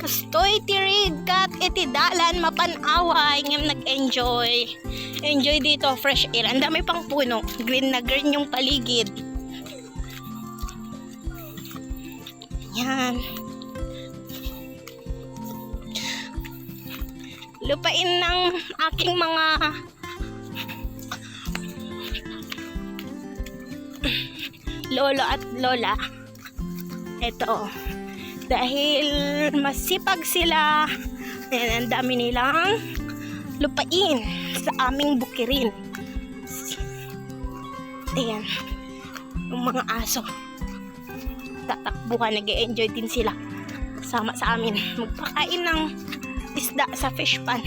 Stoy tirid kat iti dalan mapanaway ngem nag-enjoy. Enjoy dito, fresh air. Ang dami pang puno. Green na green yung paligid. Yan. Lupain ng aking mga lolo at lola. Ito. Dahil masipag sila, ayan, ang dami nilang lupain sa aming bukirin. Ayan, yung mga aso tatakbuhan, nag-e-enjoy din sila kasama sa amin magpakain ng isda sa fish pan.